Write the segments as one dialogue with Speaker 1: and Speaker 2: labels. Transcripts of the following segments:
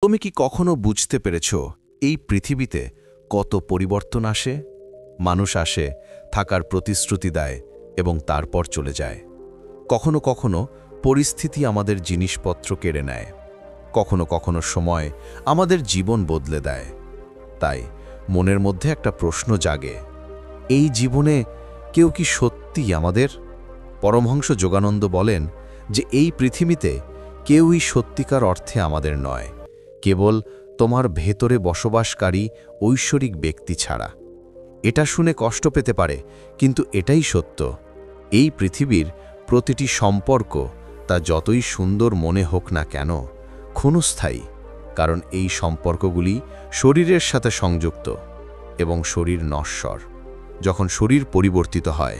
Speaker 1: তুমি কি কখনো বুঝতে পেরেছ এই পৃথিবীতে কত পরিবর্তন আসে? মানুষ আসে, থাকার প্রতিশ্রুতি দেয় এবং তারপর চলে যায়। কখনো কখনো পরিস্থিতি আমাদের জিনিসপত্র কেড়ে নেয়, কখনো কখনো সময় আমাদের জীবন বদলে দেয়। তাই মনের মধ্যে একটা প্রশ্ন জাগে, এই জীবনে কেউ কি সত্যিই আমাদের? পরমহংস যোগানন্দ বলেন যে এই পৃথিবীতে কেউই সত্যিকার অর্থে আমাদের নয়, কেবল তোমার ভেতরে বসবাসকারী ঐশ্বরিক ব্যক্তি ছাড়া। এটা শুনে কষ্ট পেতে পারে, কিন্তু এটাই সত্য। এই পৃথিবীর প্রতিটি সম্পর্ক, তা যতই সুন্দর মনে হোক না কেন, ক্ষণস্থায়ী। কারণ এই সম্পর্কগুলি শরীরের সাথে সংযুক্ত এবং শরীর নশ্বর। যখন শরীর পরিবর্তিত হয়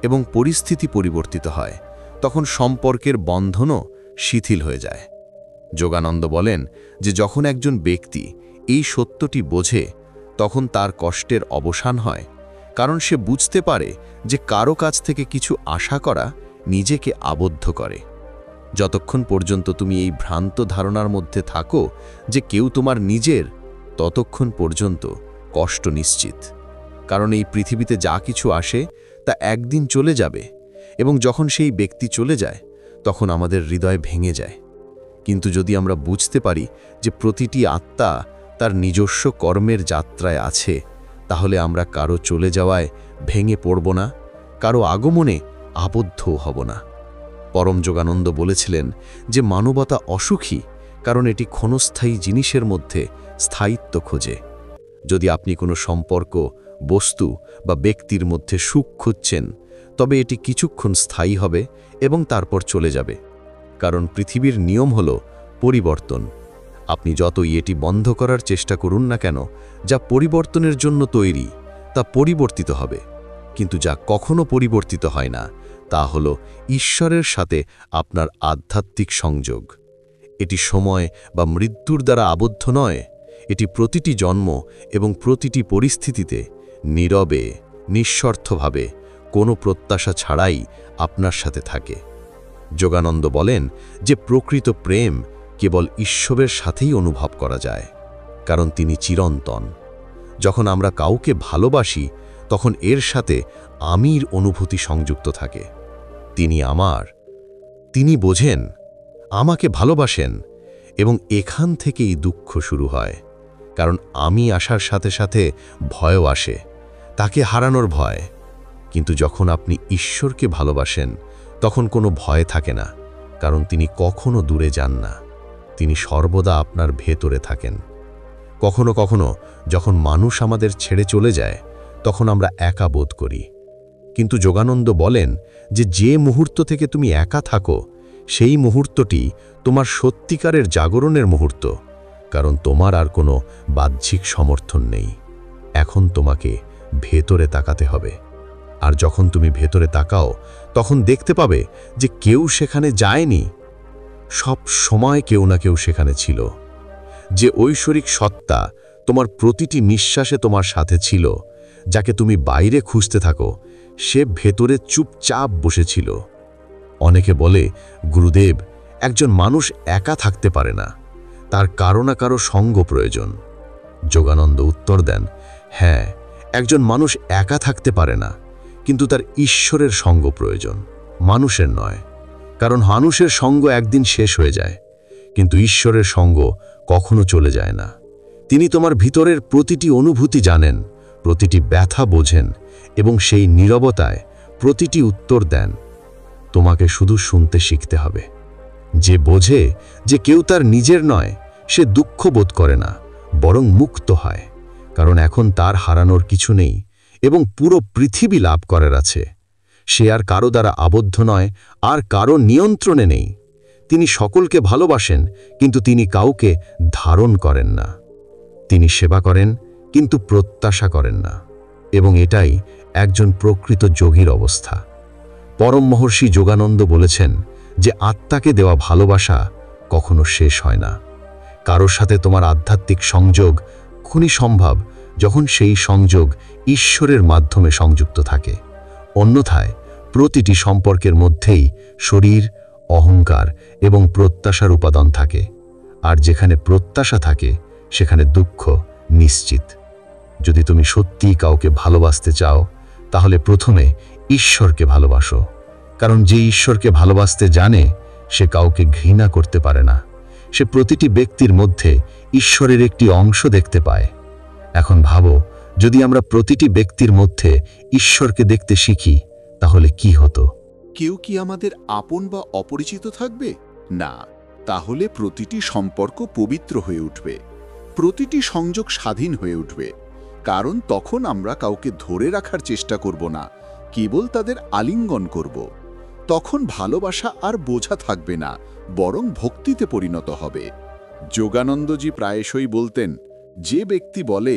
Speaker 1: এবং পরিস্থিতি পরিবর্তিত হয়, তখন সম্পর্কের বন্ধনও শিথিল হয়ে যায়। যোগানন্দ বলেন যে যখন একজন ব্যক্তি এই সত্যটি বোঝে, তখন তার কষ্টের অবসান হয়, কারণ সে বুঝতে পারে যে কারো কাছ থেকে কিছু আশা করা নিজেকে আবদ্ধ করে। যতক্ষণ পর্যন্ত তুমি এই ভ্রান্ত ধারণার মধ্যে থাকো যে কেউ তোমার নিজের, ততক্ষণ পর্যন্ত কষ্ট নিশ্চিত। কারণ এই পৃথিবীতে যা কিছু আসে তা একদিন চলে যাবে, এবং যখন সেই ব্যক্তি চলে যায়, তখন আমাদের হৃদয় ভেঙে যায়। কিন্তু যদি আমরা বুঝতে পারি যে প্রতিটি আত্মা তার নিজস্ব কর্মের যাত্রায় আছে, তাহলে আমরা কারো চলে যাওয়ায় ভেঙে পড়ব না, কারো আগমনে আবদ্ধও হব না। পরম যোগানন্দ বলেছিলেন যে মানবতা অসুখী, কারণ এটি ক্ষণস্থায়ী জিনিসের মধ্যে স্থায়িত্ব খোঁজে। যদি আপনি কোনো সম্পর্ক, বস্তু বা ব্যক্তির মধ্যে সুখ খুঁজছেন, তবে এটি কিছুক্ষণ স্থায়ী হবে এবং তারপর চলে যাবে। কারণ পৃথিবীর নিয়ম হল পরিবর্তন। আপনি যতই এটি বন্ধ করার চেষ্টা করুন না কেন, যা পরিবর্তনের জন্য তৈরি তা পরিবর্তিত হবে। কিন্তু যা কখনো পরিবর্তিত হয় না, তা হল ঈশ্বরের সাথে আপনার আধ্যাত্মিক সংযোগ। এটি সময় বা মৃত্যুর দ্বারা আবদ্ধ নয়, এটি প্রতিটি জন্ম এবং প্রতিটি পরিস্থিতিতে নীরবে, নিঃস্বার্থভাবে, কোনো প্রত্যাশা ছাড়াই আপনার সাথে থাকে। যোগানন্দ বলেন যে প্রকৃত প্রেম কেবল ঈশ্বরের সাথেই অনুভব করা যায়, কারণ তিনি চিরন্তন। যখন আমরা কাউকে ভালোবাসি, তখন এর সাথে আমির অনুভূতি সংযুক্ত থাকে। তিনি আমার, তিনি বোঝেন, আমাকে ভালোবাসেন, এবং এখান থেকেই দুঃখ শুরু হয়। কারণ আমি আসার সাথে সাথে ভয়ও আসে, তাকে হারানোর ভয়। কিন্তু যখন আপনি ঈশ্বরকে ভালোবাসেন, তখন কোনো ভয় থাকে না, কারণ তিনি কখনো দূরে যান না, তিনি সর্বদা আপনার ভেতরে থাকেন। কখনো কখনো যখন মানুষ আমাদের ছেড়ে চলে যায়, তখন আমরা একা বোধ করি। কিন্তু যোগানন্দ বলেন যে যে মুহূর্ত থেকে তুমি একা থাকো, সেই মুহূর্তটি তোমার সত্যিকারের জাগরণের মুহূর্ত, কারণ তোমার আর কোনো বাহ্যিক সমর্থন নেই। এখন তোমাকে ভেতরে তাকাতে হবে। আর যখন তুমি ভেতরে তাকাও, তখন দেখতে পাবে যে কেউ সেখানে যায়নি, সব সময় কেউ না কেউ সেখানে ছিল। যে ঐশ্বরিক সত্তা তোমার প্রতিটি নিঃশ্বাসে তোমার সাথে ছিল, যাকে তুমি বাইরে খুঁজতে থাকো, সে ভেতরে চুপচাপ বসেছিল। অনেকে বলে, গুরুদেব, একজন মানুষ একা থাকতে পারে না, তার কারো না কারো সঙ্গ প্রয়োজন। যোগানন্দ উত্তর দেন, হ্যাঁ, একজন মানুষ একা থাকতে পারে না, কিন্তু তার ঈশ্বরের সঙ্গ প্রয়োজন, মানুষের নয়। কারণ মানুষের সঙ্গ একদিন শেষ হয়ে যায়, কিন্তু ঈশ্বরের সঙ্গ কখনো চলে যায় না। তিনি তোমার ভিতরের প্রতিটি অনুভূতি জানেন, প্রতিটি ব্যথা বোঝেন, এবং সেই নীরবতায় প্রতিটি উত্তর দেন। তোমাকে শুধু শুনতে শিখতে হবে। যে বোঝে যে কেউ তার নিজের নয়, সে দুঃখ বোধ করে না, বরং মুক্ত হয়, কারণ এখন তার হারানোর কিছু নেই এবং পুরো পৃথিবী লাভ করার আছে। সে আর কারো দ্বারা আবদ্ধ নয়, আর কারো নিয়ন্ত্রণে নেই। তিনি সকলকে ভালোবাসেন, কিন্তু তিনি কাউকে ধারণ করেন না। তিনি সেবা করেন, কিন্তু প্রত্যাশা করেন না। এবং এটাই একজন প্রকৃত যোগীর অবস্থা। পরম মহর্ষি যোগানন্দ বলেছেন যে আত্মাকে দেওয়া ভালোবাসা কখনো শেষ হয় না। কারোর সাথে তোমার আধ্যাত্মিক সংযোগ তখনই সম্ভব যখন সেই সংযোগ ঈশ্বরের মাধ্যমে সংযুক্ত থাকে। অন্যথায় প্রতিটি সম্পর্কের মধ্যেই শরীর, অহংকার এবং প্রত্যাশার উপাদান থাকে।
Speaker 2: আর যেখানে প্রত্যাশা থাকে সেখানে দুঃখ নিশ্চিত। যদি তুমি সত্যিই কাউকে ভালোবাসতে চাও, তাহলে প্রথমে ঈশ্বরকে ভালোবাসো, কারণ যে ঈশ্বরকে ভালোবাসতে জানে সে কাউকে ঘৃণা করতে পারে না। সে প্রতিটি ব্যক্তির মধ্যে ঈশ্বরের একটি অংশ দেখতে পায়। এখন ভাবো, যদি আমরা প্রতিটি ব্যক্তির মধ্যে ঈশ্বরকে দেখতে শিখি, তাহলে কি হতো?
Speaker 3: কেউ কি আমাদের আপন বা অপরিচিত থাকবে? না, তাহলে প্রতিটি সম্পর্ক পবিত্র হয়ে উঠবে, প্রতিটি সংযোগ স্বাধীন হয়ে উঠবে। কারণ তখন আমরা কাউকে ধরে রাখার চেষ্টা করব না, কেবল তাদের আলিঙ্গন করব। তখন ভালোবাসা আর বোঝা থাকবে না, বরং ভক্তিতে পরিণত হবে। যোগানন্দজি প্রায়শই বলতেন, যে ব্যক্তি বলে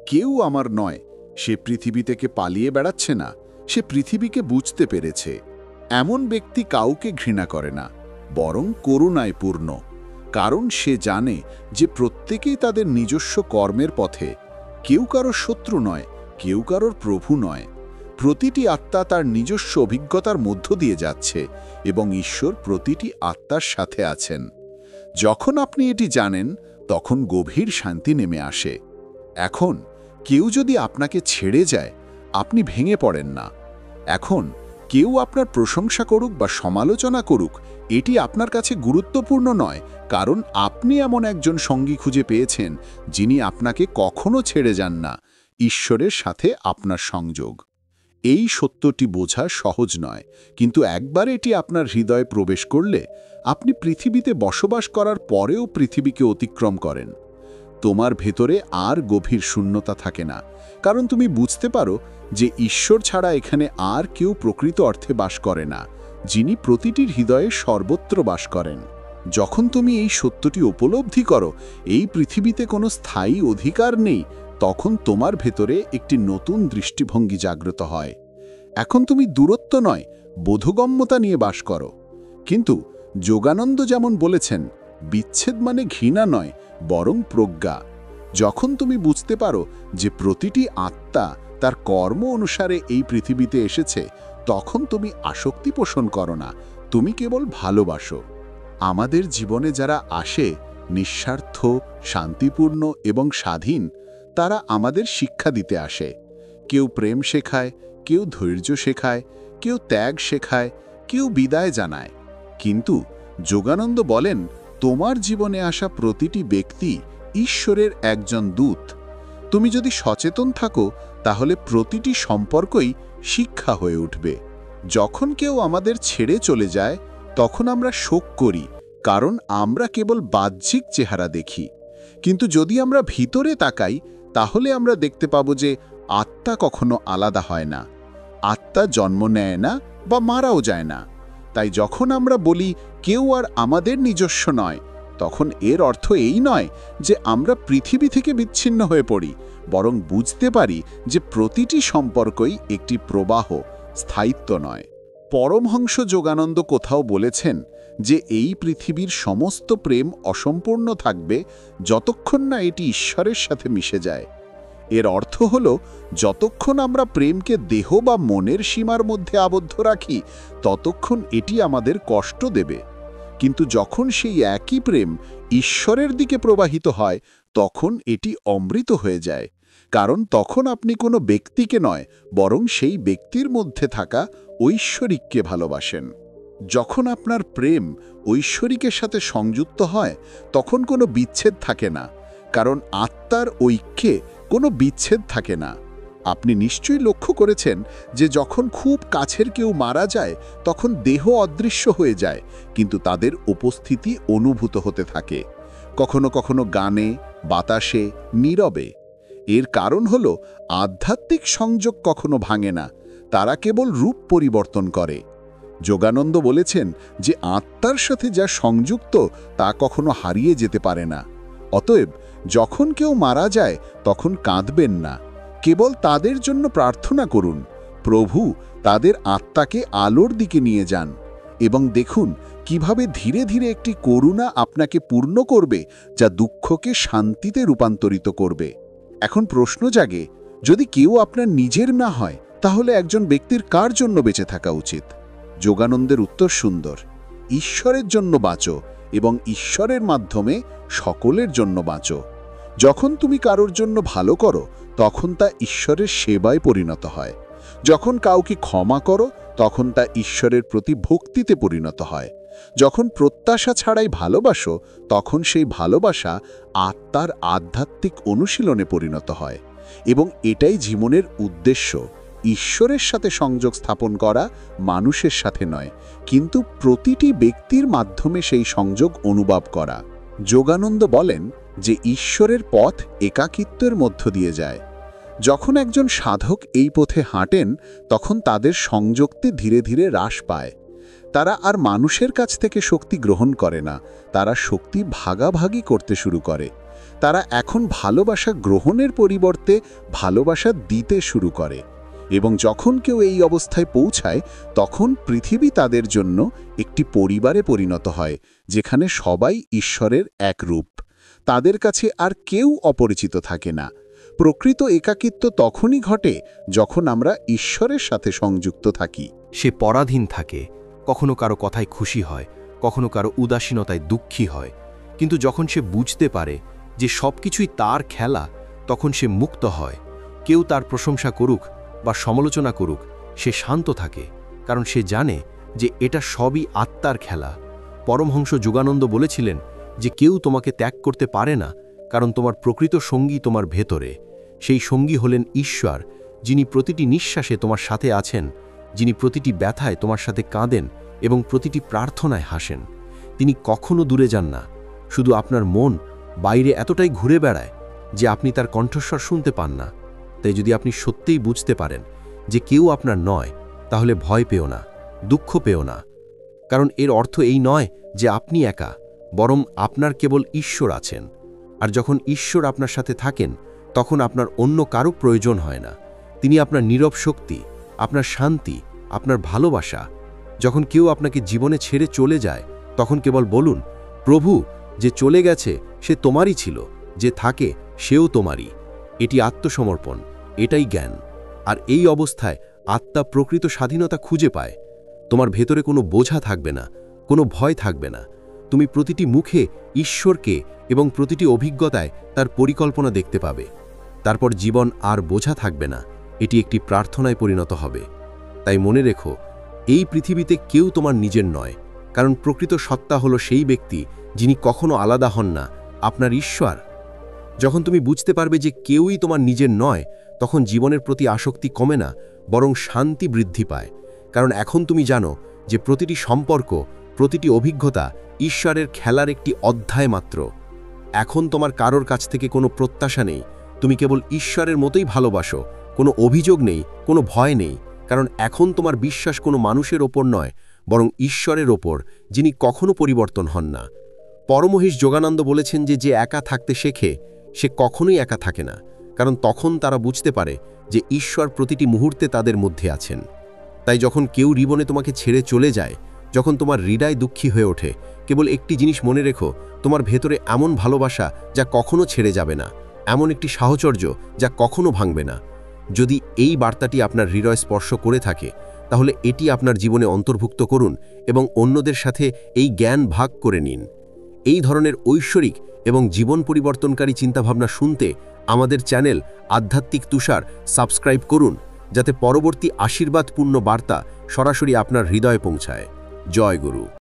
Speaker 3: কেউ আমার নয়, সে পৃথিবী থেকে পালিয়ে বেড়াচ্ছে না, সে পৃথিবীকে বুঝতে পেরেছে। এমন ব্যক্তি কাউকে ঘৃণা করে না, বরং করুণায় পূর্ণ। কারণ সে জানে যে প্রত্যেকেই তাদের নিজস্ব কর্মের পথে, কেউ কারোর শত্রু নয়, কেউ কারোর প্রভু নয়। প্রতিটি আত্মা তার নিজস্ব অভিজ্ঞতার মধ্য দিয়ে যাচ্ছে এবং ঈশ্বর প্রতিটি আত্মার সাথে আছেন। যখন আপনি এটি জানেন, তখন গভীর শান্তি নেমে আসে। এখন কেউ যদি আপনাকে ছেড়ে যায়, আপনি ভেঙে পড়েন না। এখন কেউ আপনার প্রশংসা করুক বা সমালোচনা করুক, এটি আপনার কাছে গুরুত্বপূর্ণ নয়, কারণ আপনি এমন একজন সঙ্গী খুঁজে পেয়েছেন যিনি আপনাকে কখনো ছেড়ে যান না, ঈশ্বরের সাথে আপনার সংযোগ। এই সত্যটি বোঝা সহজ নয়, কিন্তু একবার এটি আপনার হৃদয়ে প্রবেশ করলে আপনি পৃথিবীতে বসবাস করার পরেও পৃথিবীকে অতিক্রম করেন। তোমার ভেতরে আর গভীর শূন্যতা থাকে না, কারণ তুমি বুঝতে পারো যে ঈশ্বর ছাড়া এখানে আর কেউ প্রকৃত অর্থে বাস করে না, যিনি প্রতিটির হৃদয়ে সর্বত্র বাস করেন। যখন তুমি এই সত্যটি উপলব্ধি করো, এই পৃথিবীতে কোনো স্থায়ী অধিকার নেই, তখন তোমার ভেতরে একটি নতুন দৃষ্টিভঙ্গি জাগ্রত হয়। এখন তুমি দূরত্ব নয়, বোধগম্যতা নিয়ে বাস করো। কিন্তু যোগানন্দ যেমন বলেছেন, বিচ্ছেদ মানে ঘৃণা নয়, বরং প্রজ্ঞা। যখন তুমি বুঝতে পারো যে প্রতিটি আত্মা তার কর্ম অনুসারে এই পৃথিবীতে এসেছে, তখন তুমি আসক্তি পোষণ করো না, তুমি কেবল ভালোবাসো। আমাদের জীবনে যারা আসে, নিঃস্বার্থ, শান্তিপূর্ণ এবং স্বাধীন, তারা আমাদের শিক্ষা দিতে আসে। কেউ প্রেম শেখায়, কেউ ধৈর্য শেখায়, কেউ ত্যাগ শেখায়, কেউ বিদায় জানায়। কিন্তু যোগানন্দ বলেন, তোমার জীবনে আসা প্রতিটি ব্যক্তি ঈশ্বরের একজন দূত। তুমি যদি সচেতন থাকো, তাহলে প্রতিটি সম্পর্কই শিক্ষা হয়ে উঠবে। যখন কেউ আমাদের ছেড়ে চলে যায়, তখন আমরা শোক করি, কারণ আমরা কেবল বাহ্যিক চেহারা দেখি। কিন্তু যদি আমরা ভিতরে তাকাই, তাহলে আমরা দেখতে পাব যে আত্মা কখনো আলাদা হয় না। আত্মা জন্ম নেয় না বা মারাও যায় না। তাই যখন আমরা বলি কেউ আর আমাদের নিজস্ব নয়, তখন এর অর্থ এই নয় যে আমরা পৃথিবী থেকে বিচ্ছিন্ন হয়ে পড়ি, বরং বুঝতে পারি যে প্রতিটি সম্পর্কই একটি প্রবাহ, স্থায়িত্ব নয়। পরমহংস যোগানন্দ কোথাও বলেছেন যে এই পৃথিবীর সমস্ত প্রেম অসম্পূর্ণ থাকবে যতক্ষণ না এটি ঈশ্বরের সাথে মিশে যায়। এর অর্থ হল, যতক্ষণ আমরা প্রেমকে দেহ বা মনের সীমার মধ্যে আবদ্ধ রাখি, ততক্ষণ এটি আমাদের কষ্ট দেবে। কিন্তু যখন সেই একই প্রেম ঈশ্বরের দিকে প্রবাহিত হয়, তখন এটি অমৃত হয়ে যায়। কারণ তখন আপনি কোনো ব্যক্তিকে নয়, বরং সেই ব্যক্তির মধ্যে থাকা ঐশ্বরিককে ভালোবাসেন। যখন আপনার প্রেম ঐশ্বরিকের সাথে সংযুক্ত হয়, তখন কোনো বিচ্ছেদ থাকে না, কারণ আত্মার ঐক্যে কোনো বিচ্ছেদ থাকে না। আপনি নিশ্চয়ই লক্ষ্য করেছেন যে যখন খুব কাছের কেউ মারা যায়, তখন দেহ অদৃশ্য হয়ে যায়, কিন্তু তাদের উপস্থিতি অনুভূত হতে থাকে, কখনো কখনো গানে, বাতাসে, নীরবে। এর কারণ হল, আধ্যাত্মিক সংযোগ কখনো ভাঙে না, তারা কেবল রূপ পরিবর্তন করে। যোগানন্দ বলেছেন যে আত্মার সাথে যা সংযুক্ত তা কখনো হারিয়ে যেতে পারে না। অতএব যখন কেউ মারা যায়, তখন কাঁদবেন না, কেবল তাদের জন্য প্রার্থনা করুন। প্রভু তাদের আত্মাকে আলোর দিকে নিয়ে যান এবং দেখুন কিভাবে ধীরে ধীরে একটি করুণা আপনাকে পূর্ণ করবে, যা দুঃখকে শান্তিতে রূপান্তরিত করবে। এখন প্রশ্ন জাগে, যদি কেউ আপনার নিজের না হয়, তাহলে একজন ব্যক্তির কার জন্য বেঁচে থাকা উচিত? যোগানন্দের উত্তর সুন্দর, ঈশ্বরের জন্য বাঁচো এবং ঈশ্বরের মাধ্যমে সকলের জন্য বাঁচো। যখন তুমি কারোর জন্য ভালো করো তখন তা ঈশ্বরের সেবায় পরিণত হয়। যখন কাউকে ক্ষমা করো তখন তা ঈশ্বরের প্রতি ভক্তিতে পরিণত হয়। যখন প্রত্যাশা ছাড়াই ভালোবাসো তখন সেই ভালোবাসা আত্মার আধ্যাত্মিক অনুশীলনে পরিণত হয়। এবং এটাই জীবনের উদ্দেশ্য, ঈশ্বরের সাথে সংযোগ স্থাপন করা, মানুষের সাথে নয়, কিন্তু প্রতিটি ব্যক্তির মাধ্যমে সেই সংযোগ অনুভব করা। যোগানন্দ বলেন যে ঈশ্বরের পথ একাকিত্বের মধ্য দিয়ে যায়। যখন একজন সাধক এই পথে হাঁটেন তখন তাদের সংযুক্তি ধীরে ধীরে হ্রাস পায়। তারা আর মানুষের কাছ থেকে শক্তি গ্রহণ করে না, তারা শক্তি ভাগাভাগি করতে শুরু করে। তারা এখন ভালোবাসা গ্রহণের পরিবর্তে ভালোবাসা দিতে শুরু করে। এবং যখন কেউ এই অবস্থায় পৌঁছায় তখন পৃথিবী তাদের জন্য একটি পরিবারে পরিণত হয়, যেখানে সবাই ঈশ্বরের এক রূপ। তাদের কাছে আর কেউ অপরিচিত থাকে না। প্রকৃত একাকিত্ব তখনই ঘটে যখন আমরা ঈশ্বরের সাথে সংযুক্ত থাকি।
Speaker 1: সে পরাধীন থাকে, কখনো কারো কথায় খুশি হয়, কখনো কারো উদাসীনতায় দুঃখী হয়। কিন্তু যখন সে বুঝতে পারে যে সবকিছুই তার খেলা, তখন সে মুক্ত হয়। কেউ তার প্রশংসা করুক বা সমালোচনা করুক, সে শান্ত থাকে, কারণ সে জানে যে এটা সবই আত্মার খেলা। পরমহংস যোগানন্দ বলেছিলেন যে কেউ তোমাকে ত্যাগ করতে পারে না, কারণ তোমার প্রকৃত সঙ্গী তোমার ভেতরে। সেই সঙ্গী হলেন ঈশ্বর, যিনি প্রতিটি নিঃশ্বাসে তোমার সাথে আছেন, যিনি প্রতিটি ব্যথায় তোমার সাথে কাঁদেন এবং প্রতিটি প্রার্থনায় হাসেন। তিনি কখনো দূরে যান না, শুধু আপনার মন বাইরে এতটাই ঘুরে বেড়ায় যে আপনি তার কণ্ঠস্বর শুনতে পান না। তাই যদি আপনি সত্যিই বুঝতে পারেন যে কেউ আপনার নয়, তাহলে ভয় পেও না, দুঃখ পেও না, কারণ এর অর্থ এই নয় যে আপনি একা, বরং আপনার কেবল ঈশ্বর আছেন। আর যখন ঈশ্বর আপনার সাথে থাকেন তখন আপনার অন্য কারো প্রয়োজন হয় না। তিনি আপনার নীরব শক্তি, আপনার শান্তি, আপনার ভালোবাসা। যখন কেউ আপনাকে জীবনে ছেড়ে চলে যায় তখন কেবল বলুন, প্রভু, যে চলে গেছে সে তোমারই ছিল, যে থাকে সেও তোমারই। এটি আত্মসমর্পণ, এটাই জ্ঞান। আর এই অবস্থায় আত্মা প্রকৃত স্বাধীনতা খুঁজে পায়। তোমার ভেতরে কোনো বোঝা থাকবে না, কোনো ভয় থাকবে না। তুমি প্রতিটি মুখে ঈশ্বরকে এবং প্রতিটি অভিজ্ঞতায় তার পরিকল্পনা দেখতে পাবে। তারপর জীবন আর বোঝা থাকবে না, এটি একটি প্রার্থনায় পরিণত হবে। তাই মনে রেখো, এই পৃথিবীতে কেউ তোমার নিজের নয়, কারণ প্রকৃত সত্তা হলো সেই ব্যক্তি যিনি কখনো আলাদা হন না, আপনার ঈশ্বর। যখন তুমি বুঝতে পারবে যে কেউই তোমার নিজের নয়, তখন জীবনের প্রতি আসক্তি কমে না, বরং শান্তি বৃদ্ধি পায়। কারণ এখন তুমি জানো যে প্রতিটি সম্পর্ক, প্রতিটি অভিজ্ঞতা ঈশ্বরের খেলার একটি অধ্যায় মাত্র। এখন তোমার কারোর কাছ থেকে কোনো প্রত্যাশা নেই, তুমি কেবল ঈশ্বরের মতোই ভালোবাসো। কোনো অভিযোগ নেই, কোনো ভয় নেই, কারণ এখন তোমার বিশ্বাস কোনো মানুষের ওপর নয়, বরং ঈশ্বরের ওপর, যিনি কখনো পরিবর্তন হন না। পরমহংস যোগানন্দ বলেছেন যে যে একা থাকতে শেখে সে কখনোই একা থাকে না, কারণ তখন তারা বুঝতে পারে যে ঈশ্বর প্রতিটি মুহূর্তে তাদের মধ্যে আছেন। তাই যখন কেউ জীবনে তোমাকে ছেড়ে চলে যায়, যখন তোমার হৃদয় দুঃখী হয়ে ওঠে, কেবল একটি জিনিস মনে রেখো, তোমার ভেতরে এমন ভালোবাসা যা কখনো ছেড়ে যাবে না, এমন একটি সাহচর্য যা কখনো ভাঙবে না। যদি এই বার্তাটি আপনার হৃদয় স্পর্শ করে থাকে, তাহলে এটি আপনার জীবনে অন্তর্ভুক্ত করুন এবং অন্যদের সাথে এই জ্ঞান ভাগ করে নিন। এই ধরনের ঐশ্বরিক এবং জীবন পরিবর্তনকারী চিন্তাভাবনা শুনতে আমাদের চ্যানেল আধ্যাত্মিক তুষার সাবস্ক্রাইব করুন, যাতে পরবর্তী আশীর্বাদপূর্ণ বার্তা সরাসরি আপনার হৃদয়ে পৌঁছায়। জয় গুরু।